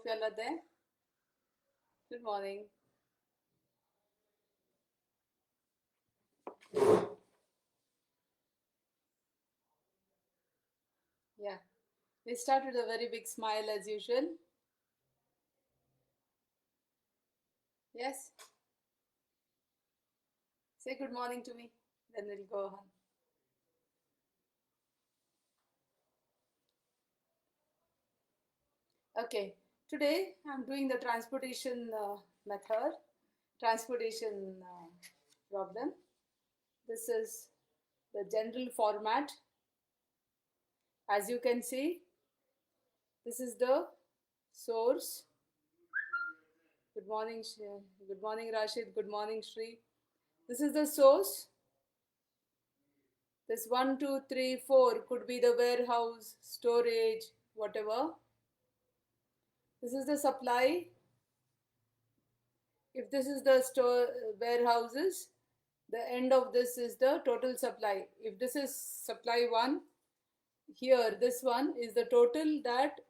of y'all are there. Good morning. Yeah, we start with a very big smile as usual. Yes, say good morning to me, then we'll go on. Okay, today I'm doing the transportation method, transportation problem. This is the general format. As you can see, this is the source. Good morning, good morning, Rashid. Good morning, Shri. This is the source. This 1, 2, 3, 4 could be the warehouse, storage, whatever. This is the supply. If this is the store warehouses, the end of this is the total supply. If this is supply 1, here this one is the total that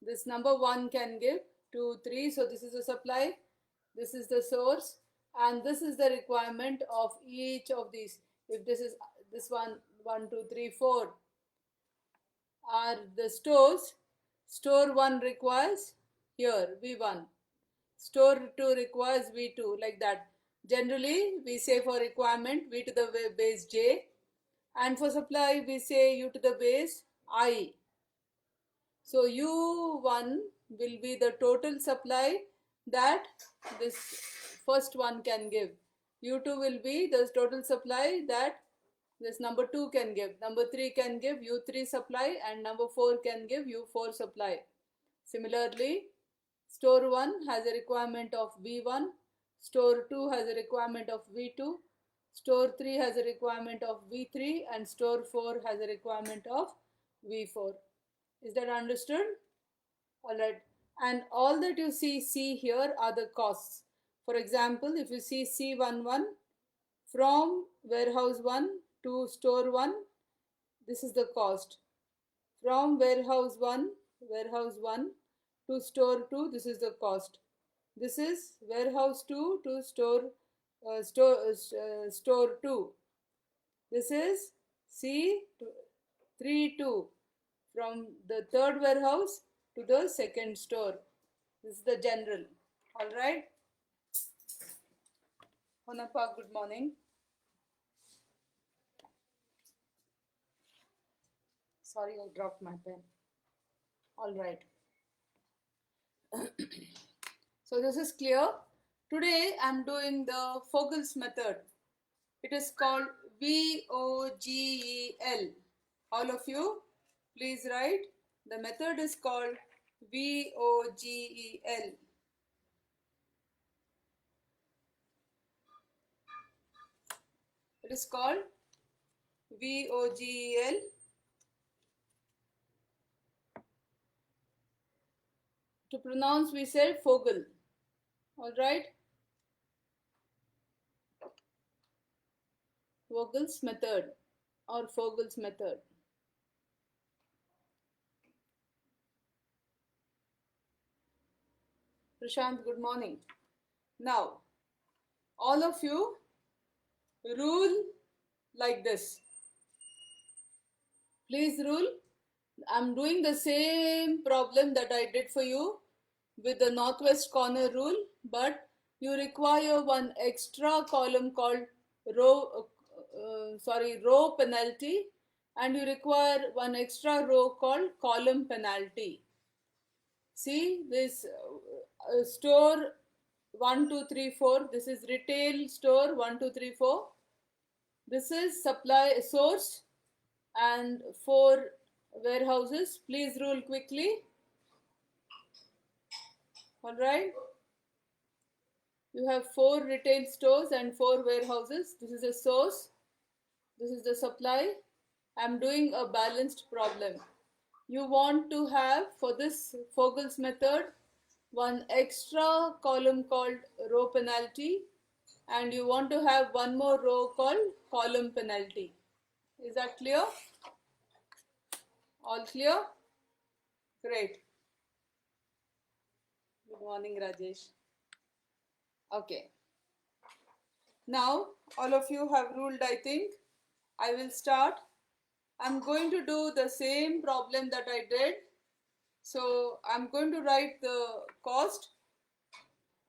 this number 1 can give. 2, 3. So this is the supply. This is the source, and this is the requirement of each of these. If this is this one, 1, 2, 3, 4 are the stores. Store 1 requires here V1. Store 2 requires V2, like that. Generally, we say for requirement V to the base J, and for supply we say U to the base I. So U1 will be the total supply that this first one can give. U2 will be the total supply that this number 2 can give. Number 3 can give U3 supply, and number 4 can give U4 supply. Similarly, store 1 has a requirement of V1, store 2 has a requirement of V2, store 3 has a requirement of V3, and store 4 has a requirement of V4. Is that understood? Alright. And all that you see here are the costs. For example, if you see C11 from warehouse 1 to store 1, this is the cost. From warehouse 1 to store 2, this is the cost. This is warehouse 2 to store 2. This is C32 from the third warehouse to the second store. This is the general. All right. Honapa, good morning. Sorry, I dropped my pen. All right. So this is clear. Today I'm doing the Vogel's method. It is called VOGEL. All of you, please write. The method is called VOGEL. It is called VOGEL. To pronounce, we said Vogel. All right. Vogel's method or Vogel's method. Prashant, good morning. Now, all of you rule like this. Please rule. I'm doing the same problem that I did for you with the northwest corner rule, but you require one extra column called row penalty, and you require one extra row called column penalty. See this store 1, 2, 3, 4. This is retail store 1, 2, 3, 4. This is supply source and 4 warehouses. Please rule quickly. All right. You have 4 retail stores and 4 warehouses. This is a source. This is the supply. I'm doing a balanced problem. You want to have, for this Vogel's method, one extra column called row penalty, and you want to have one more row called column penalty. Is that clear? All clear? Great. Good morning, Rajesh. Okay. Now, all of you have ruled, I think. I will start. I'm going to do the same problem that I did. So, I'm going to write the cost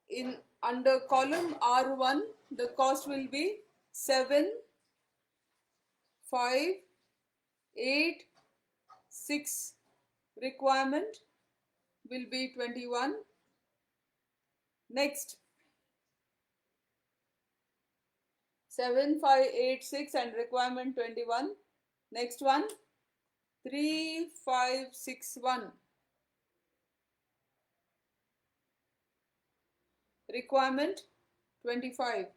in under column R1. The cost will be 7, 5, 8, 6. Requirement will be 21. Next, 7, 5, 8, 6 and requirement 21. Next one, 3, 5, 6, 1. Requirement 25.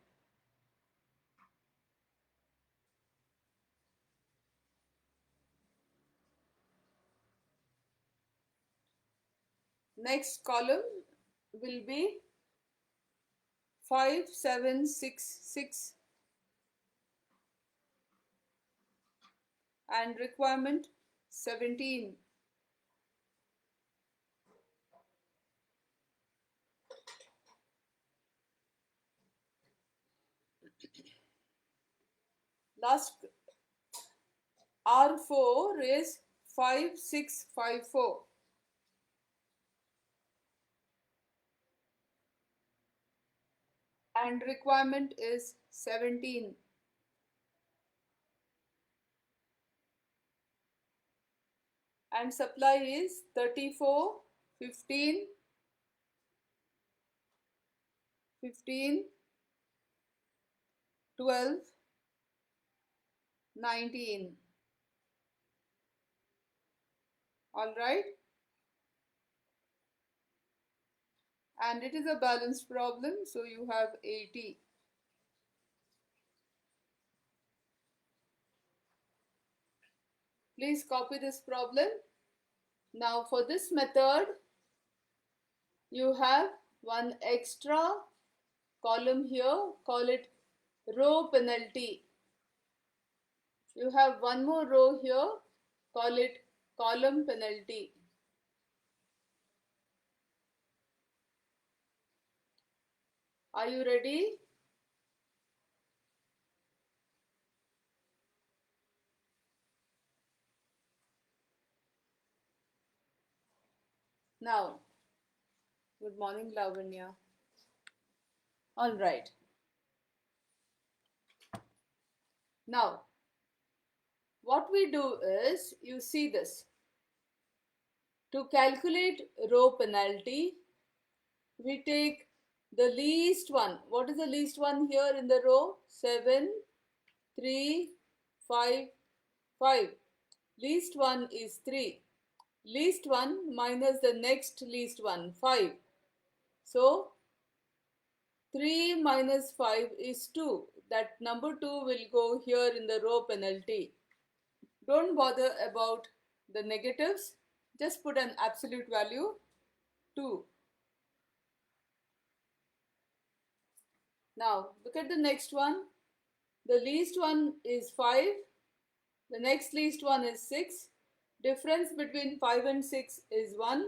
Next column will be 5, 7, 6, 6 and requirement 17. Last R4 is 5, 6, 5, 4. And requirement is 17. And supply is 34, 15, 15, 12, 19. All right. And it is a balanced problem, so you have 80. Please copy this problem. Now for this method, you have one extra column here, call it row penalty. You have one more row here, call it column penalty. Are you ready? Now, good morning, Lavanya. All right. Now, what we do is, you see this. To calculate row penalty, we take the least one. What is the least one here in the row? 7, 3, 5, 5. Least one is 3. Least one minus the next least one, 5. So, 3 minus 5 is 2. That number 2 will go here in the row penalty. Don't bother about the negatives. Just put an absolute value, 2. Now, look at the next one. The least one is 5. The next least one is 6. Difference between 5 and 6 is 1.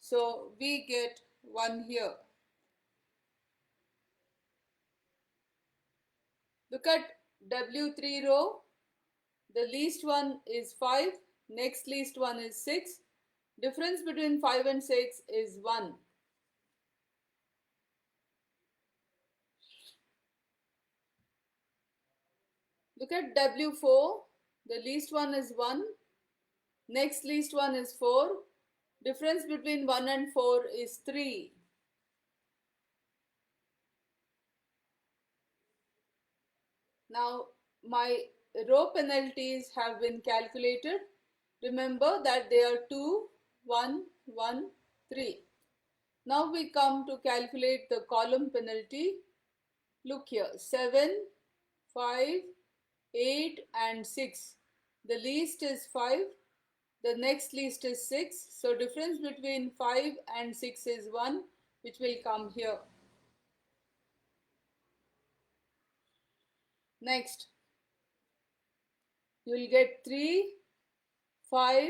So, we get 1 here. Look at W3 row. The least one is 5. Next least one is 6. Difference between 5 and 6 is 1. Look at W4. The least one is 1. Next least one is 4. Difference between 1 and 4 is 3. Now, my row penalties have been calculated. Remember that they are 2, 1, 1, 3. Now we come to calculate the column penalty. Look here, 7, 5, 8 and 6. The least is 5. The next least is 6. So difference between 5 and 6 is 1, which will come here. Next, you will get 3, 5,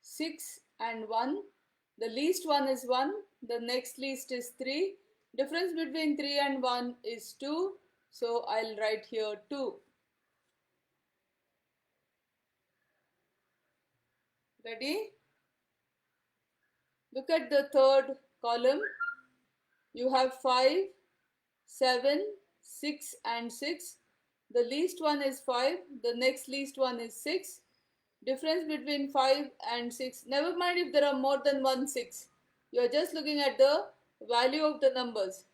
6 and 1. The least one is 1. the next least is 3. Difference between 3 and 1 is 2. So I'll write here 2. Ready? Look at the third column. You have 5, 7, 6 and 6. The least one is 5. The next least one is 6. Difference between 5 and 6. Never mind if there are more than one 6. You are just looking at the value of the numbers.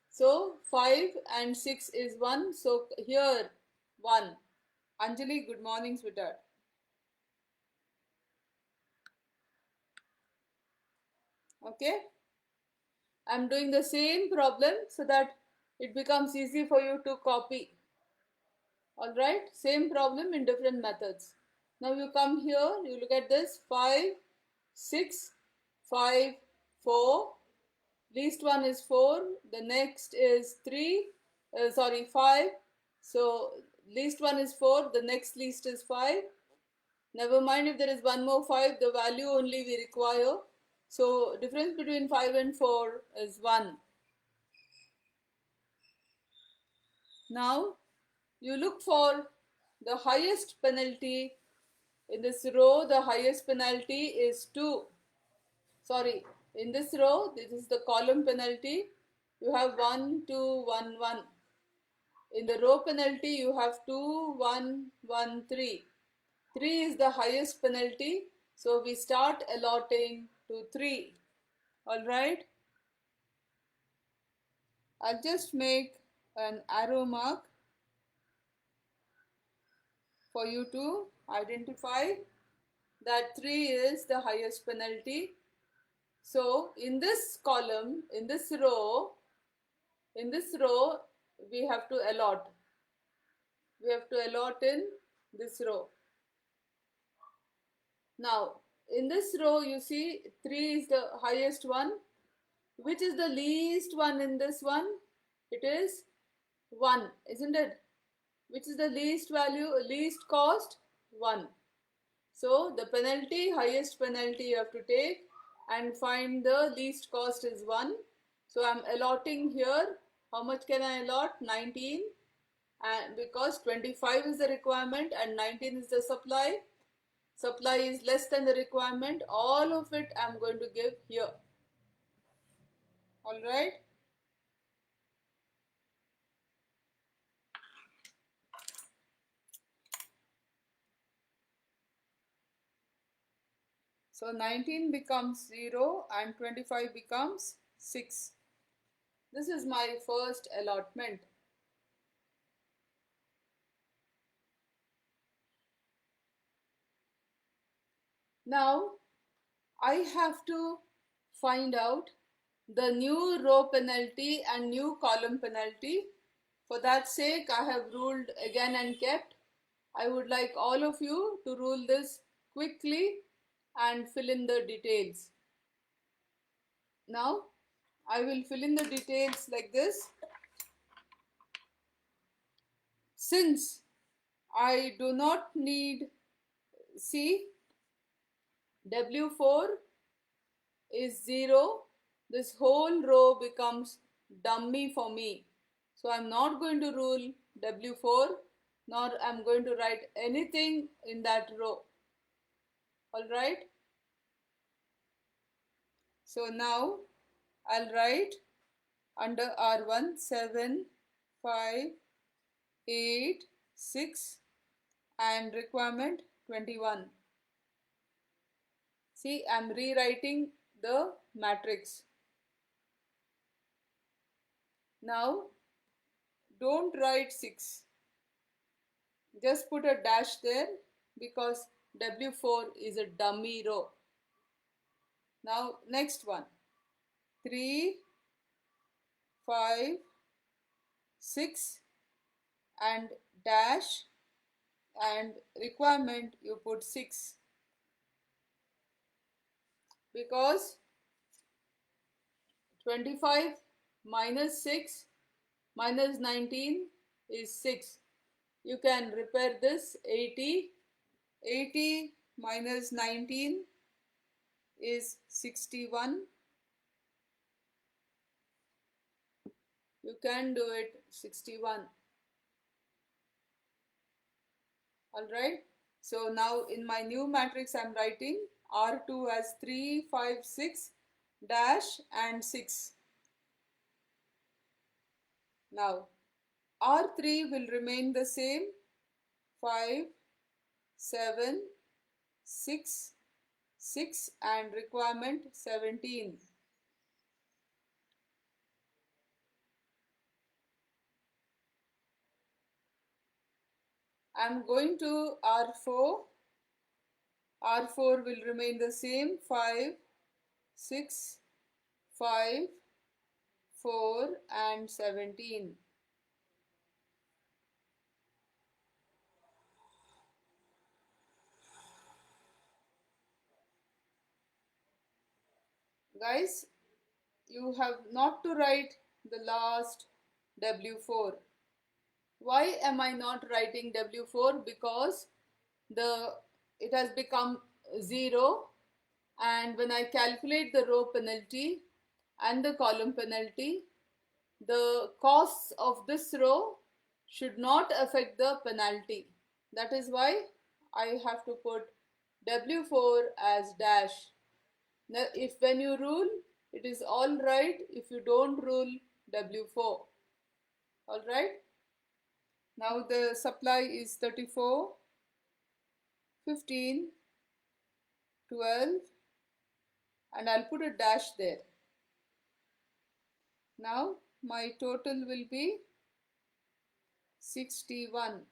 So 5 and 6 is 1. So here 1. Anjali, good morning, sweetheart. Okay. I'm doing the same problem so that it becomes easy for you to copy. Alright, same problem in different methods. Now you come here, you look at this 5, 6, 5, 4. Least one is 4. The next is 5. So least one is 4. The next least is 5. Never mind if there is one more 5. The value only we require. So difference between 5 and 4 is 1. Now you look for the highest penalty. In this row, the highest penalty is 2. Sorry, in this row, this is the column penalty. You have 1, 2, 1, 1. In the row penalty, you have 2, 1, 1, 3. 3 is the highest penalty. So we start allotting to 3. Alright. I'll just make an arrow mark for you to identify that 3 is the highest penalty. So in this column, in this row, we have to allot. We have to allot in this row. Now, in this row, you see 3 is the highest one. Which is the least one in this one? It is 1, isn't it? Which is the least value, least cost? 1. So the penalty, highest penalty you have to take and find the least cost is 1. So I'm allotting here. How much can I allot? 19. And because 25 is the requirement and 19 is the supply. Supply is less than the requirement. All of it I'm going to give here. Alright. So 19 becomes 0 and 25 becomes 6. This is my first allotment. Now I have to find out the new row penalty and new column penalty. For that sake, I have ruled again and kept. I would like all of you to rule this quickly and fill in the details. Now, I will fill in the details like this. Since I do not need, see, W4 is 0, this whole row becomes dummy for me. So I'm not going to rule W4, nor I'm going to write anything in that row. Alright. So now I'll write under R1 7, 5, 8, 6 and requirement 21. See, I'm rewriting the matrix. Now, don't write 6. Just put a dash there because W4 is a dummy row. Now, next one. 3, 5, 6 and dash and requirement you put 6. Because 25 minus 6 minus 19 is 6. You can repair this. 80 minus 19 is 61. You can do it 61. Alright. So now in my new matrix I'm writing R2 as 3, 5, 6 dash and 6. Now R3 will remain the same, 5, 7, 6, 6 and requirement 17. I'm going to R4. R4 will remain the same, 5, 6, 5, 4 and 17. Guys, you have not to write the last W4. Why am I not writing W4? Because it has become 0, and when I calculate the row penalty and the column penalty, the costs of this row should not affect the penalty. That is why I have to put W4 as dash. Now, if when you rule, it is all right. If you don't rule, W4. All right. Now the supply is 34, 15, 12, and I'll put a dash there. Now my total will be 61.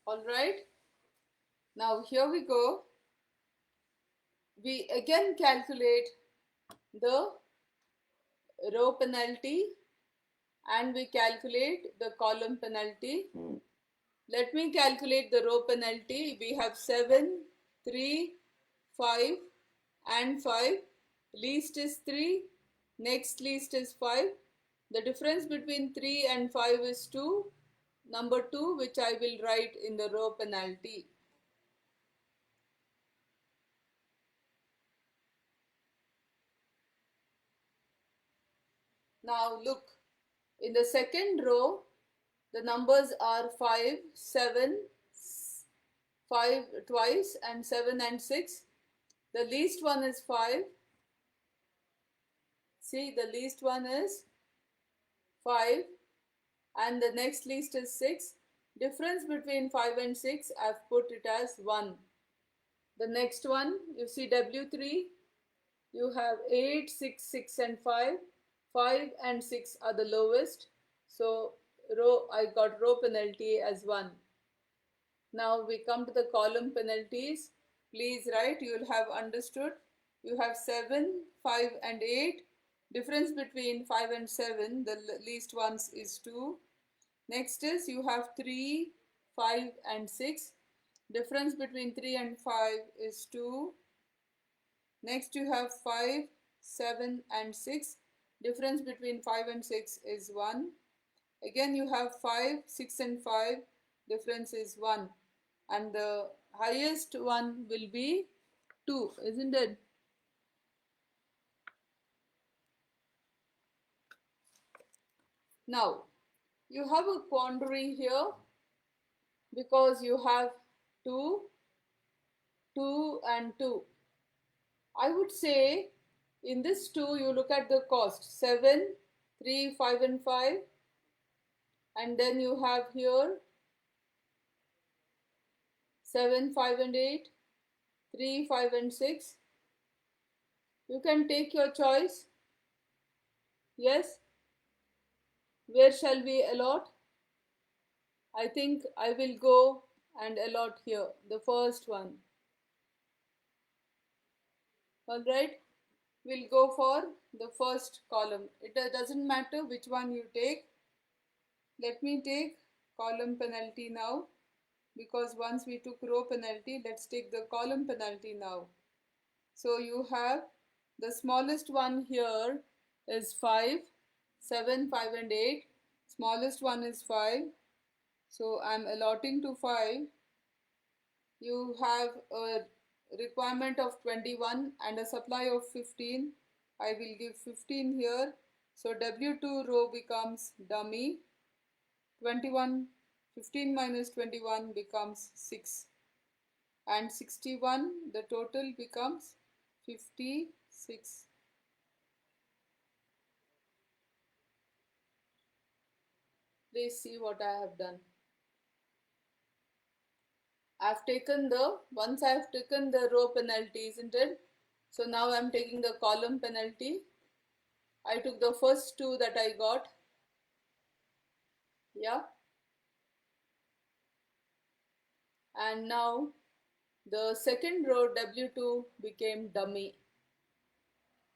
All right. Now here we go. We again calculate the row penalty and we calculate the column penalty. Let me calculate the row penalty. We have 7, 3, 5 and 5. Least is 3. Next least is 5. The difference between 3 and 5 is 2. Number 2, which I will write in the row penalty. Now look, in the second row, the numbers are 5, 7, 5 twice and 7 and 6. The least one is 5. See, the least one is 5 and the next least is 6. Difference between 5 and 6, I've put it as 1. The next one, you see W3, you have 8, 6, 6 and 5. 5 and 6 are the lowest. So I got row penalty as 1. Now we come to the column penalties. Please write, you will have understood. You have 7, 5 and 8. Difference between 5 and 7, the least ones is 2. Next is you have 3, 5 and 6. Difference between 3 and 5 is 2. Next you have 5, 7 and 6. Difference between 5 and 6 is 1. Again you have 5, 6 and 5. Difference is 1. And the highest one will be 2, isn't it? Now, you have a quandary here because you have 2, 2 and 2. I would say in this 2 you look at the cost 7, 3, 5 and 5, and then you have here 7, 5 and 8, 3, 5 and 6. You can take your choice. Yes? Where shall we allot? I think I will go and allot here, the first one. Alright, we'll go for the first column. It doesn't matter which one you take. Let me take column penalty now, because once we took row penalty, let's take the column penalty now. So you have the smallest one here is 5. 7, 5 and 8. Smallest one is 5. So I'm allotting to 5. You have a requirement of 21 and a supply of 15. I will give 15 here. So W2 row becomes dummy. 21, 15 minus 21 becomes 6. And 61, the total becomes 56. Please see what I have done. Once I've taken the row penalty, isn't it? So now I'm taking the column penalty. I took the first two that I got. Yeah. And now the second row W2 became dummy.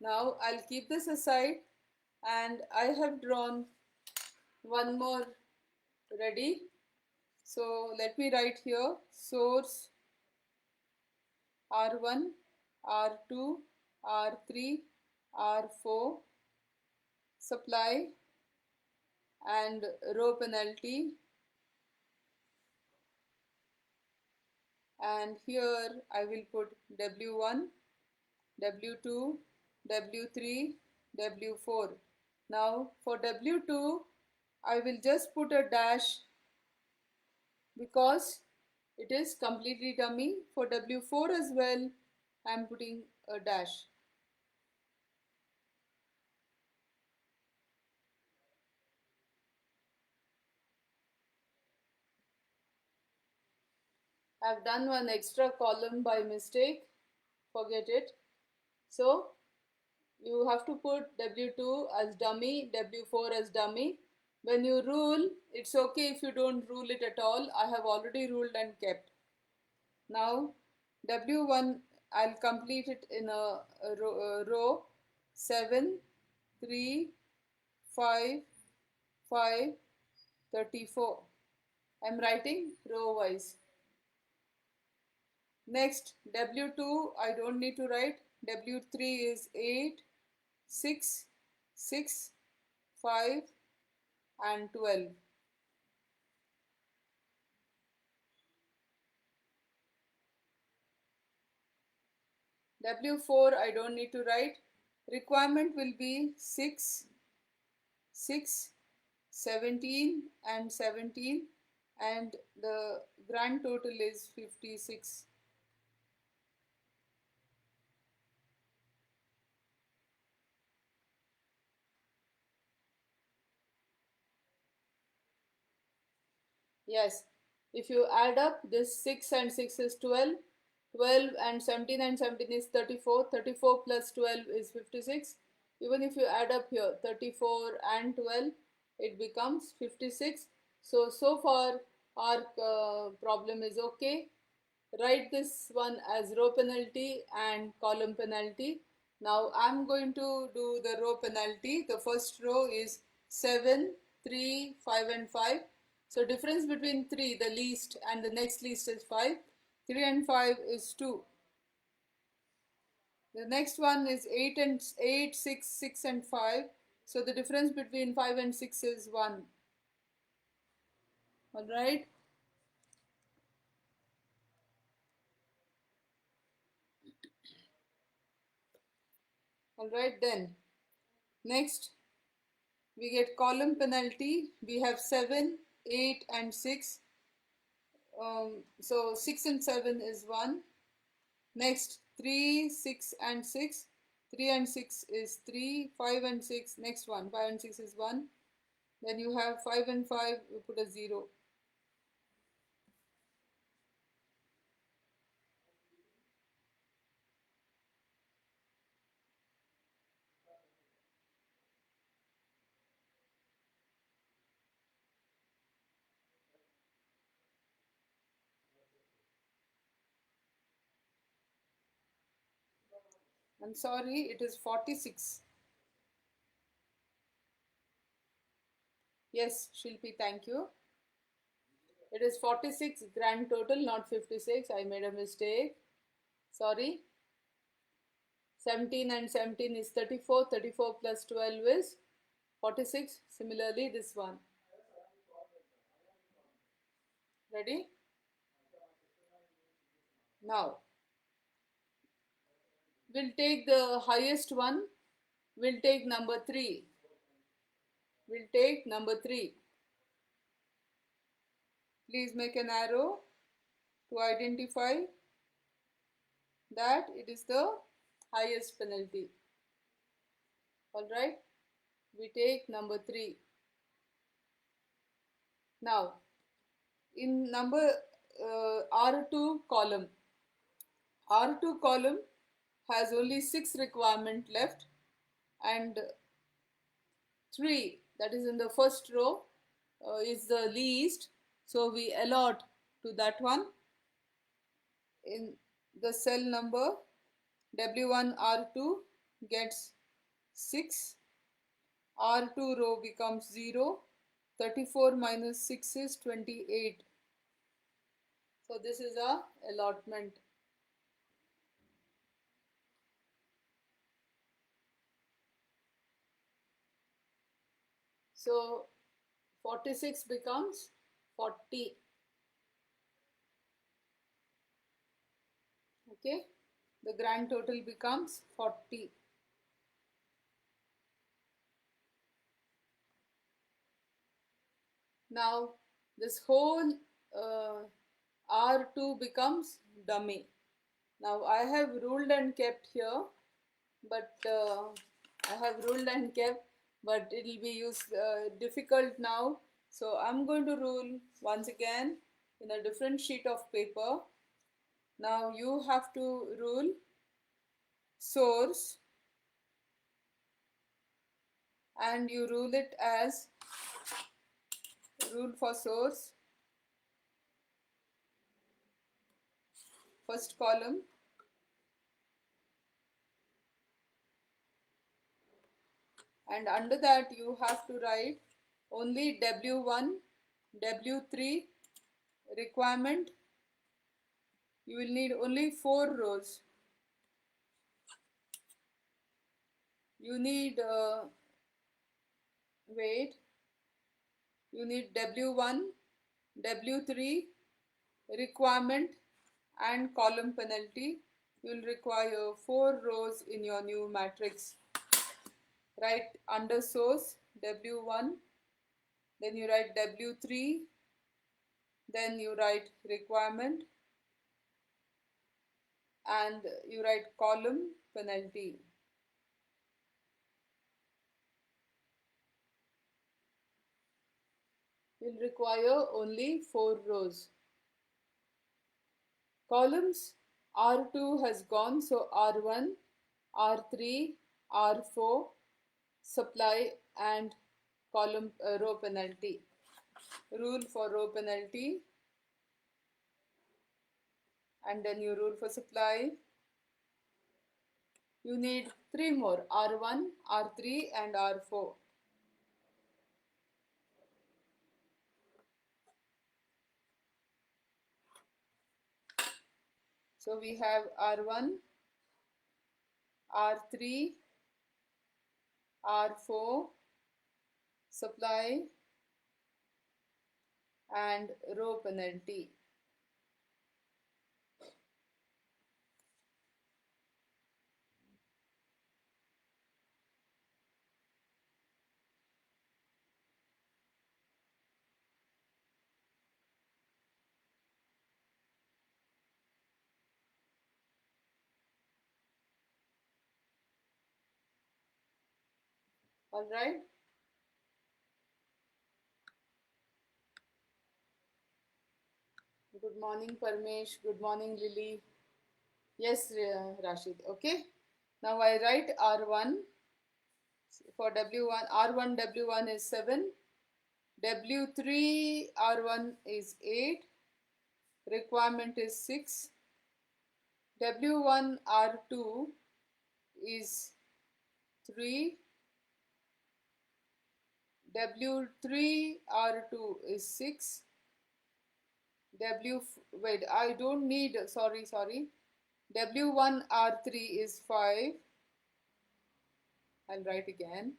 Now I'll keep this aside and I have drawn one more ready. So let me write here source R1, R2, R3, R4, supply and row penalty, and here I will put W1, W2, W3, W4. Now for W2 I will just put a dash because it is completely dummy. For W4 as well I am putting a dash. I've done one extra column by mistake, forget it. So you have to put W2 as dummy, W4 as dummy. When you rule, it's okay if you don't rule it at all. I have already ruled and kept. Now W1, I'll complete it in a row 7, 3, 5, 5, 34. I'm writing row wise. Next, W2, I don't need to write. W3 is 8, 6, 6, 5 and 12. W4 I don't need to write. Requirement will be 6, 6, 17 and 17 and the grand total is 56. Yes, if you add up this 6 and 6 is 12, 12 and 17 is 34, 34 plus 12 is 56. Even if you add up here 34 and 12, it becomes 56. So far our problem is okay. Write this one as row penalty and column penalty. Now I'm going to do the row penalty. The first row is 7, 3, 5 and 5. So difference between 3, the least, and the next least is 5. 3 and 5 is 2. The next one is 8 and 8, 6, 6 and 5. So the difference between 5 and 6 is 1. Alright. Alright then. Next we get column penalty. We have 7, 8 and 6. So 6 and 7 is 1. Next 3, 6 and 6. 3 and 6 is 3. 5 and 6, next one. 5 and 6 is 1. Then you have 5 and 5, you put a 0. I'm sorry, it is 46. Yes, Shilpi, thank you. It is 46 grand total, not 56. I made a mistake. Sorry. 17 and 17 is 34. 34 plus 12 is 46, similarly this one. Ready? Now, we'll take the highest one. We'll take number 3. We'll take number 3. Please make an arrow to identify that it is the highest penalty. Alright, we take number 3. Now, in number R2 column, R2 column has only 6 requirement left, and 3, that is in the first row, is the least, so we allot to that one. In the cell number W1 R2 gets 6, R2 row becomes 0, 34 minus 6 is 28. So this is a allotment. So 46 becomes 40. Okay, the grand total becomes 40. Now this whole R2 becomes dummy. Now I have ruled and kept here, but it will be difficult now. So I'm going to rule once again in a different sheet of paper. Now you have to rule source, and you rule it as rule for source, first column, and under that you have to write only W1, W3 requirement. You will need only 4 rows. You need you need W1, W3 requirement and column penalty. You will require 4 rows in your new matrix. Write under source W1, then you write W3, then you write requirement, and you write column penalty. Will require only 4 rows. Columns R2 has gone, so R1, R3, R4, supply and column row penalty. Rule for row penalty, and then you rule for supply. You need 3 more, R1, R3 and R4. So we have R1, R3, R4, supply and row penalty. All right. Good morning, Parmesh. Good morning, Lily. Yes, Rashid. Okay. Now I write R1 for W1. R1 W1 is 7. W3 R1 is 8. Requirement is 6. W1 R2 is 3. W3 R2 is 6. Wait, I don't need, sorry. W1 R3 is 5. I'll write again.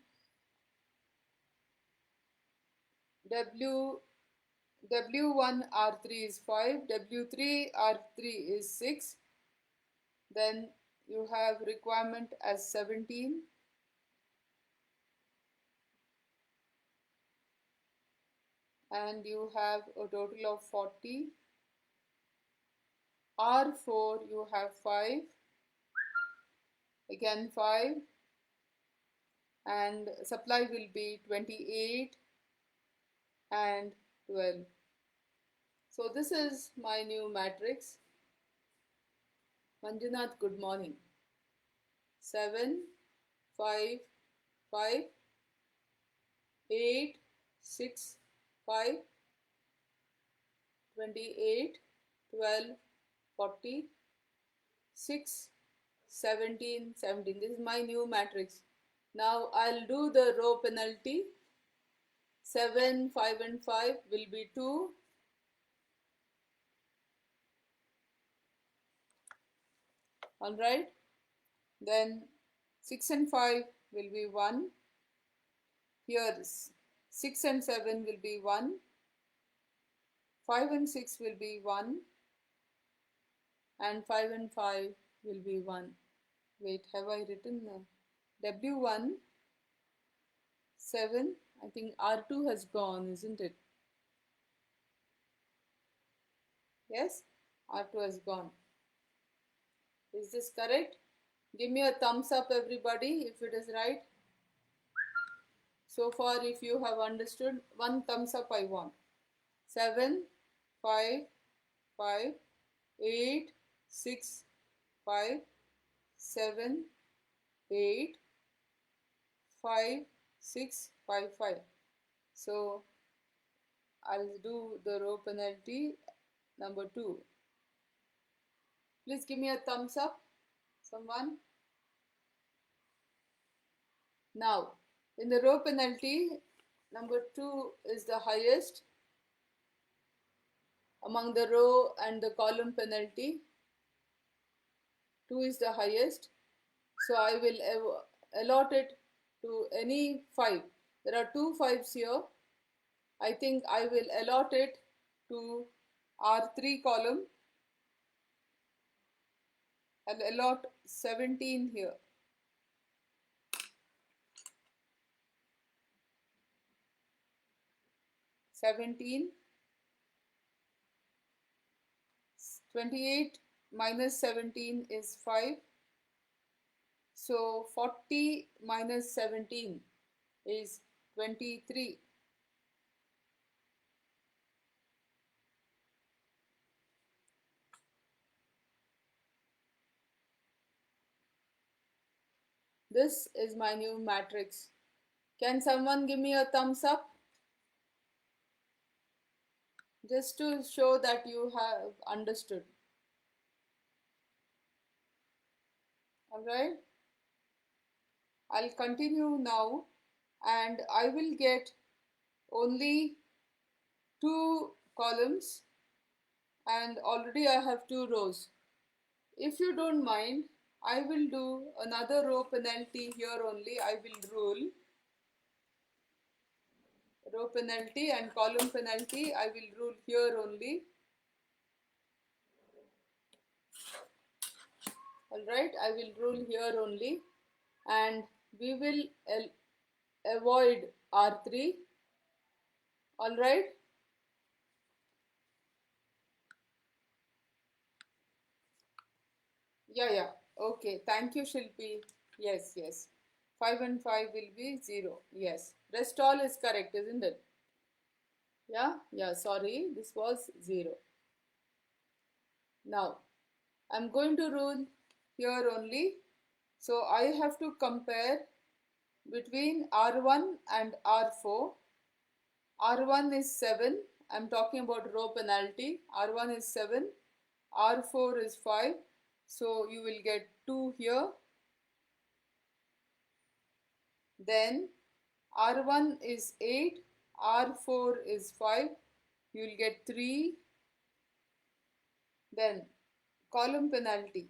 W W1 R3 is 5, W3 R3 is 6, then you have requirement as 17, and you have a total of 40. R4 you have 5, again 5, and supply will be 28 and 12. So this is my new matrix. Manjunath, good morning. 7, 5, 5, 8, 6, 5, 28, 12, 40, 6, 17, 17. This is my new matrix. Now I'll do the row penalty. 7, 5 and 5 will be 2. Alright. Then 6 and 5 will be 1. Here 6 and 7 will be 1. 5 and 6 will be 1. And 5 and 5 will be 1. Wait, have I written W1, 7? I think R2 has gone, isn't it? Yes, R2 has gone. Is this correct? Give me a thumbs up, everybody, if it is right. So far, if you have understood, one thumbs up I want. 7, 5, 5, 8, 6, 5, 7, 8, 5, 6, 5, 5. So I'll do the row penalty number 2. Please give me a thumbs up, someone. Now, in the row penalty, number 2 is the highest among the row and the column penalty. 2 is the highest. So I will allot it to any 5. There are 2 5s here. I think I will allot it to R3 column. I'll allot 17 here. 17. 28 minus 17 is 5. So 40 minus 17 is 23. This is my new matrix. Can someone give me a thumbs up? Just to show that you have understood. Alright? I'll continue now, and I will get only 2 columns, and already I have 2 rows. If you don't mind, I will do another row penalty here only. I will rule row penalty and column penalty. I will rule here only. Alright, I will rule here only, and we will avoid R3. Alright. Yeah. Okay. Thank you, Shilpi. Yes. 5 and 5 will be 0. Yes. Rest all is correct, isn't it? Yeah. Sorry. This was 0. Now, I'm going to rule here only. So I have to compare between R1 and R4. R1 is 7. I'm talking about row penalty. R1 is 7. R4 is 5. So you will get 2 here. Then R1 is 8. R4 is 5. You will get 3. Then column penalty.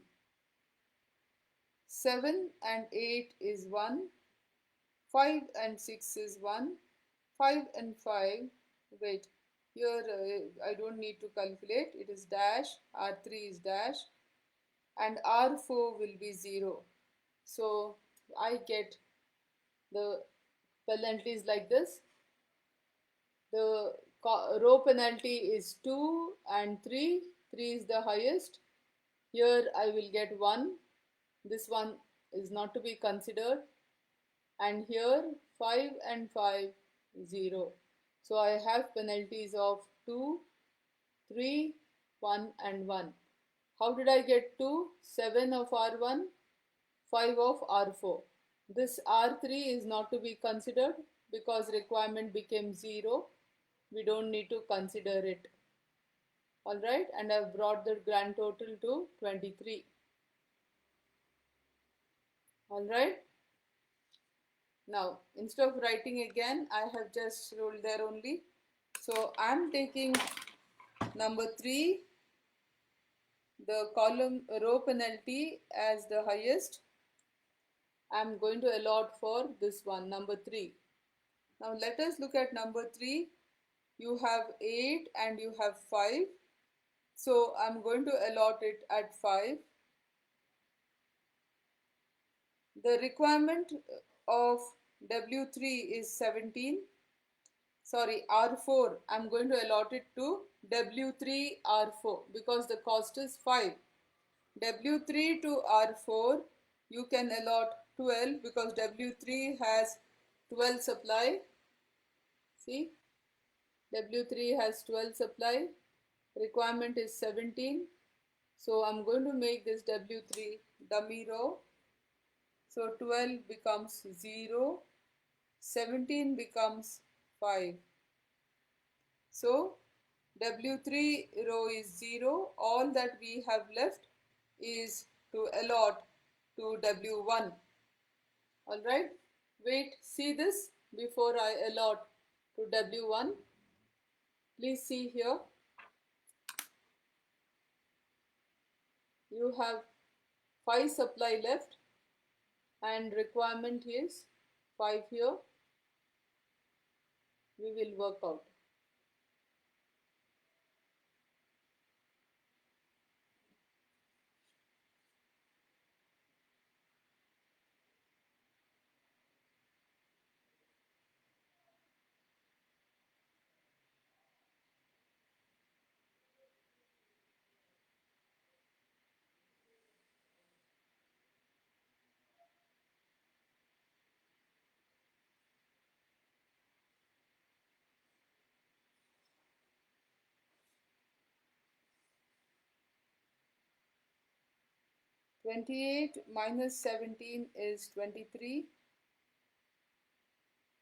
7 and 8 is 1. 5 and 6 is 1. 5 and 5 wait, here I don't need to calculate, it is dash, R3 is dash, and R4 will be 0. So I get the penalties like this. The row penalty is 2 and 3. 3 is the highest. Here I will get 1. This one is not to be considered. And here 5 and 5, 0. So I have penalties of 2, 3, 1 and 1. How did I get 2? 7 of R1, 5 of R4. This R3 is not to be considered because requirement became 0. We don't need to consider it. Alright, and I've brought the grand total to 23. Alright, now instead of writing again, I have just rolled there only. So I'm taking number 3, the column row penalty as the highest. I'm going to allot for this one, number 3. Now let us look at number 3. You have 8 and you have 5. So I'm going to allot it at 5. The requirement of W3 is 17. Sorry, R4. I'm going to allot it to W3 R4 because the cost is 5. W3 to R4, you can allot 12 because W3 has 12 supply. See, W3 has 12 supply. Requirement is 17. So I'm going to make this W3 dummy row. So 12 becomes 0, 17 becomes 5. So W3 row is 0. All that we have left is to allot to W1. Alright, wait, see this before I allot to W1. Please see here. You have 5 supply left and requirement is 5 here. We will work out. Twenty-eight minus 17 is 23.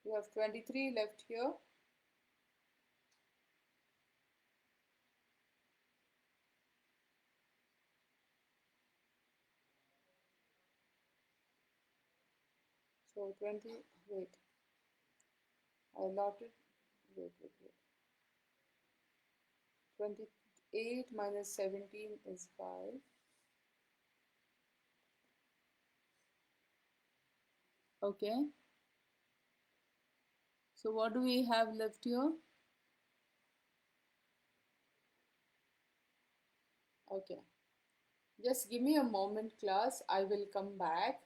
You have 23 left here. So 20, wait, I allotted, wait. 28 minus 17 is 5. Okay. So what do we have left here? Okay. Just give me a moment, class. I will come back.